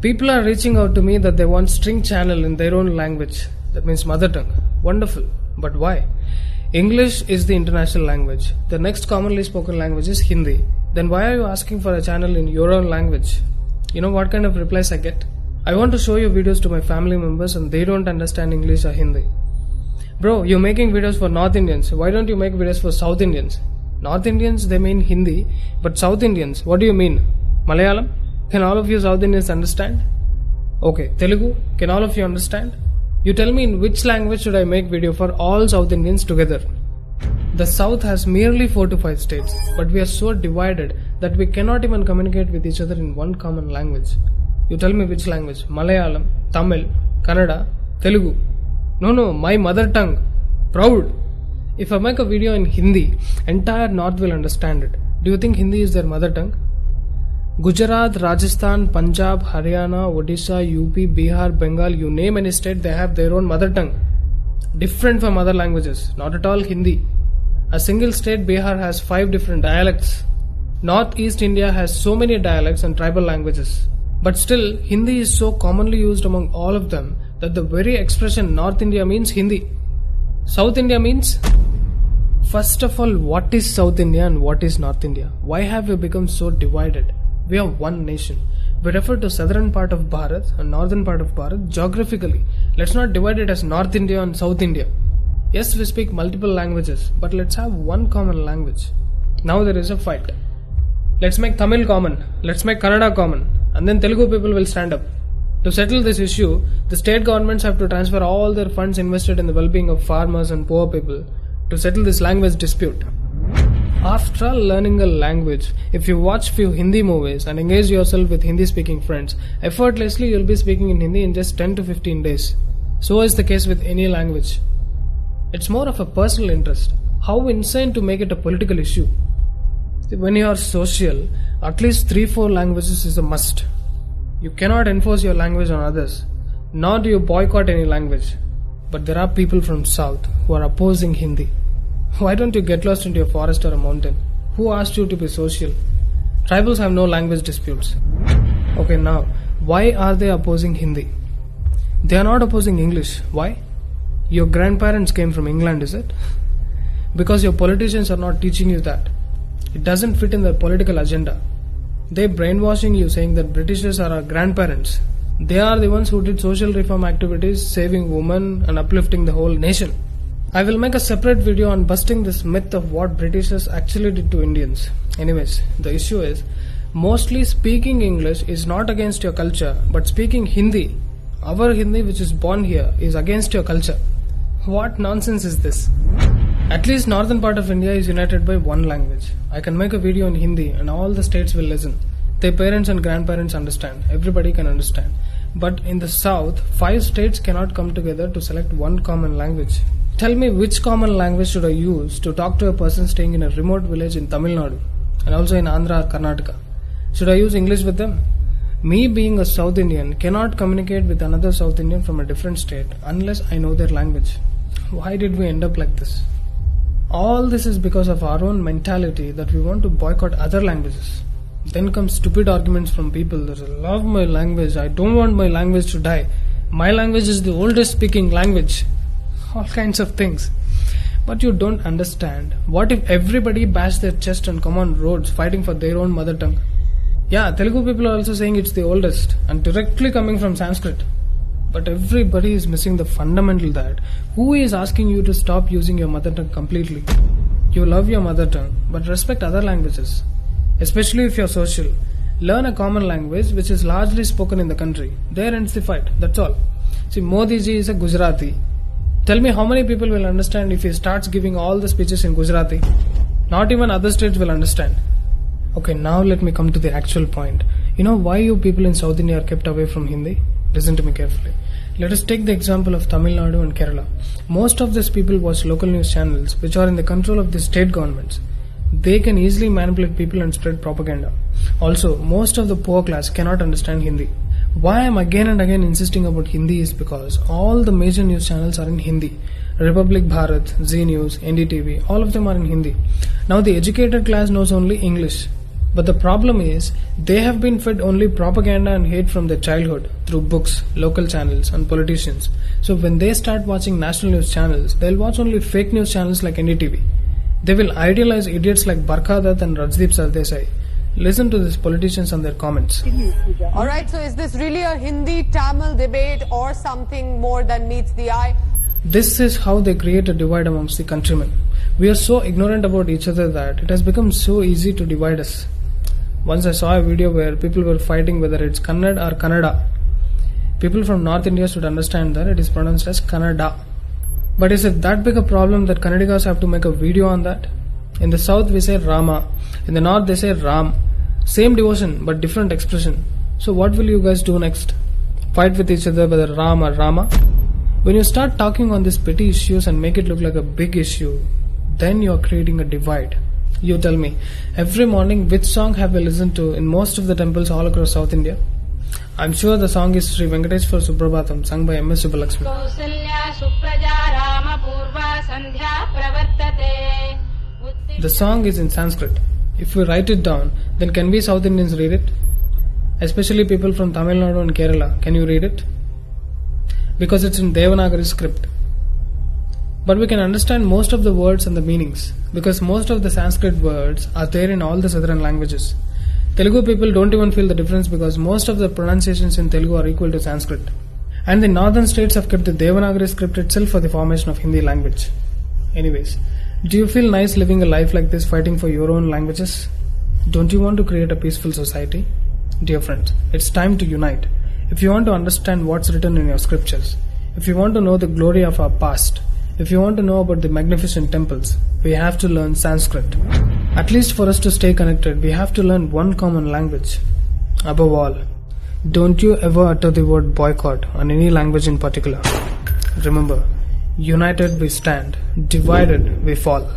People are reaching out to me that they want string channel in their own language. That means mother tongue. Wonderful. But why? English is the international language. The next commonly spoken language is Hindi. Then why are you asking for a channel in your own language? You know what kind of replies I get? I want to show your videos to my family members and they don't understand English or Hindi. Bro, you're making videos for North Indians. Why don't you make videos for South Indians? North Indians, they mean Hindi. But South Indians, what do you mean? Malayalam? Can all of you South Indians understand? Okay, Telugu? Can all of you understand? You tell me in which language should I make video for all South Indians together? The South has merely 4 to 5 states, but we are so divided that we cannot even communicate with each other in one common language. You tell me which language? Malayalam, Tamil, Kannada, Telugu. No, my mother tongue. Proud. If I make a video in Hindi, entire North will understand it. Do you think Hindi is their mother tongue? Gujarat, Rajasthan, Punjab, Haryana, Odisha, UP, Bihar, Bengal, you name any state, they have their own mother tongue. Different from other languages, not at all Hindi. A single state, Bihar, has 5 different dialects. Northeast India has so many dialects and tribal languages. But still, Hindi is so commonly used among all of them that the very expression North India means Hindi. South India means? First of all, what is South India and what is North India? Why have we become so divided? We are one nation. We refer to southern part of Bharat and northern part of Bharat geographically. Let's not divide it as North India and South India. Yes, we speak multiple languages, but let's have one common language. Now there is a fight. Let's make Tamil common. Let's make Kannada common. And then Telugu people will stand up. To settle this issue, the state governments have to transfer all their funds invested in the well-being of farmers and poor people to settle this language dispute. After learning a language, if you watch few Hindi movies and engage yourself with Hindi speaking friends, effortlessly you'll be speaking in Hindi in just 10 to 15 days. So is the case with any language. It's more of a personal interest. How insane to make it a political issue. When you are social, at least 3-4 languages is a must. You cannot enforce your language on others, nor do you boycott any language. But there are people from South who are opposing Hindi. Why don't you get lost into a forest or a mountain? Who asked you to be social? Tribals have no language disputes. Okay, now, why are they opposing Hindi? They are not opposing English. Why? Your grandparents came from England, is it? Because your politicians are not teaching you that. It doesn't fit in their political agenda. They're brainwashing you saying that Britishers are our grandparents. They are the ones who did social reform activities, saving women and uplifting the whole nation. I will make a separate video on busting this myth of what Britishers actually did to Indians. Anyways, the issue is, mostly speaking English is not against your culture, but speaking Hindi, our Hindi which is born here, is against your culture. What nonsense is this? At least northern part of India is united by one language. I can make a video in Hindi and all the states will listen. Their parents and grandparents understand. Everybody can understand. But in the south, 5 states cannot come together to select one common language. Tell me which common language should I use to talk to a person staying in a remote village in Tamil Nadu and also in Andhra or Karnataka. Should I use English with them? Me being a South Indian cannot communicate with another South Indian from a different state unless I know their language. Why did we end up like this? All this is because of our own mentality that we want to boycott other languages. Then come stupid arguments from people that I love my language, I don't want my language to die. My language is the oldest speaking language. All kinds of things. But you don't understand. What if everybody bash their chest and come on roads fighting for their own mother tongue? Yeah, Telugu people are also saying it's the oldest and directly coming from Sanskrit. But everybody is missing the fundamental that who is asking you to stop using your mother tongue completely? You love your mother tongue, but respect other languages. Especially if you're social. Learn a common language which is largely spoken in the country. There ends the fight, that's all. See, Modi ji is a Gujarati. Tell me how many people will understand if he starts giving all the speeches in Gujarati? Not even other states will understand. Okay, now let me come to the actual point. You know why you people in South India are kept away from Hindi? Listen to me carefully. Let us take the example of Tamil Nadu and Kerala. Most of these people watch local news channels which are in the control of the state governments. They can easily manipulate people and spread propaganda. Also, most of the poor class cannot understand Hindi. Why I am again and again insisting about Hindi is because all the major news channels are in Hindi. Republic Bharat, Zee News, NDTV, all of them are in Hindi. Now the educated class knows only English. But the problem is, they have been fed only propaganda and hate from their childhood through books, local channels, and politicians. So when they start watching national news channels, they'll watch only fake news channels like NDTV. They will idealize idiots like Barkha Dutt and Rajdeep Sardesai. Listen to these politicians and their comments. Alright, so is this really a Hindi-Tamil debate or something more than meets the eye? This is how they create a divide amongst the countrymen. We are so ignorant about each other that it has become so easy to divide us. Once I saw a video where people were fighting whether it's Kannada or Kannada. People from North India should understand that it is pronounced as Kannada. But is it that big a problem that Kannadigas have to make a video on that? In the south we say Rama, in the north they say Ram. Same devotion but different expression. So what will you guys do next? Fight with each other whether Ram or Rama? When you start talking on these petty issues and make it look like a big issue, then you are creating a divide. You tell me, every morning which song have we listened to in most of the temples all across South India? I'm sure the song is Sri Venkateshwar Suprabhatam, sung by M.S. Subbulakshmi. The song is in Sanskrit. If we write it down, then can we South Indians read it? Especially people from Tamil Nadu and Kerala, can you read it? Because it's in Devanagari script. But we can understand most of the words and the meanings, because most of the Sanskrit words are there in all the southern languages. Telugu people don't even feel the difference because most of the pronunciations in Telugu are equal to Sanskrit. And the northern states have kept the Devanagari script itself for the formation of Hindi language. Anyways, do you feel nice living a life like this, fighting for your own languages? Don't you want to create a peaceful society? Dear friends, it's time to unite. If you want to understand what's written in your scriptures, if you want to know the glory of our past, if you want to know about the magnificent temples, we have to learn Sanskrit. At least for us to stay connected, we have to learn one common language. Above all, don't you ever utter the word boycott on any language in particular. Remember, united we stand, divided we fall.